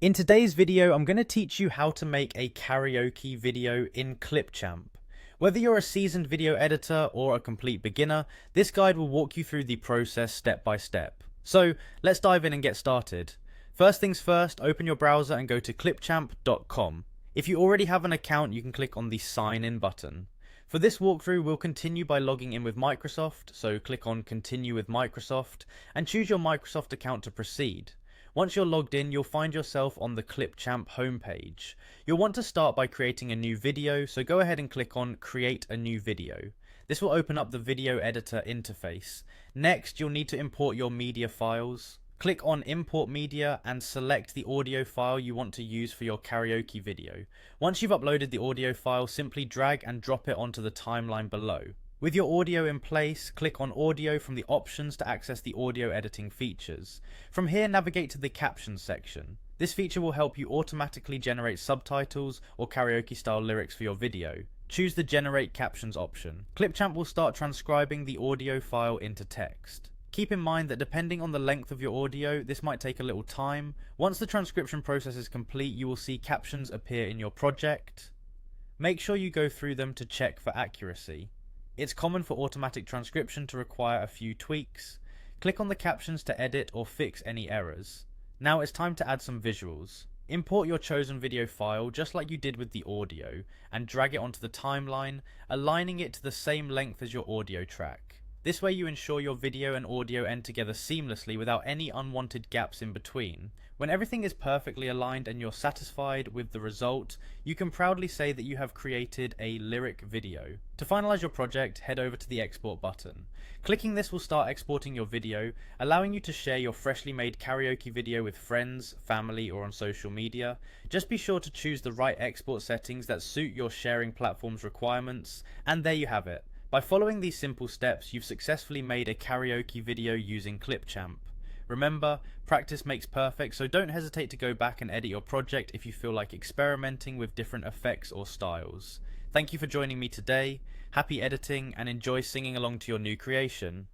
In today's video, I'm going to teach you how to make a karaoke video in Clipchamp. Whether you're a seasoned video editor or a complete beginner, this guide will walk you through the process step by step. So let's dive in and get started. First things first, open your browser and go to clipchamp.com. If you already have an account, you can click on the sign in button. For this walkthrough, we'll continue by logging in with Microsoft, so click on Continue with Microsoft and choose your Microsoft account to proceed. Once you're logged in, you'll find yourself on the Clipchamp homepage. You'll want to start by creating a new video, so go ahead and click on Create a New Video. This will open up the video editor interface. Next, you'll need to import your media files. Click on Import Media and select the audio file you want to use for your karaoke video. Once you've uploaded the audio file, simply drag and drop it onto the timeline below. With your audio in place, click on Audio from the options to access the audio editing features. From here, navigate to the Captions section. This feature will help you automatically generate subtitles or karaoke style lyrics for your video. Choose the Generate Captions option. Clipchamp will start transcribing the audio file into text. Keep in mind that depending on the length of your audio, this might take a little time. Once the transcription process is complete, you will see captions appear in your project. Make sure you go through them to check for accuracy. It's common for automatic transcription to require a few tweaks. Click on the captions to edit or fix any errors. Now it's time to add some visuals. Import your chosen video file just like you did with the audio and drag it onto the timeline, aligning it to the same length as your audio track. This way you ensure your video and audio end together seamlessly without any unwanted gaps in between. When everything is perfectly aligned and you're satisfied with the result, you can proudly say that you have created a lyric video. To finalize your project, head over to the export button. Clicking this will start exporting your video, allowing you to share your freshly made karaoke video with friends, family, or on social media. Just be sure to choose the right export settings that suit your sharing platform's requirements, and there you have it. By following these simple steps, you've successfully made a karaoke video using Clipchamp. Remember, practice makes perfect, so don't hesitate to go back and edit your project if you feel like experimenting with different effects or styles. Thank you for joining me today. Happy editing and enjoy singing along to your new creation.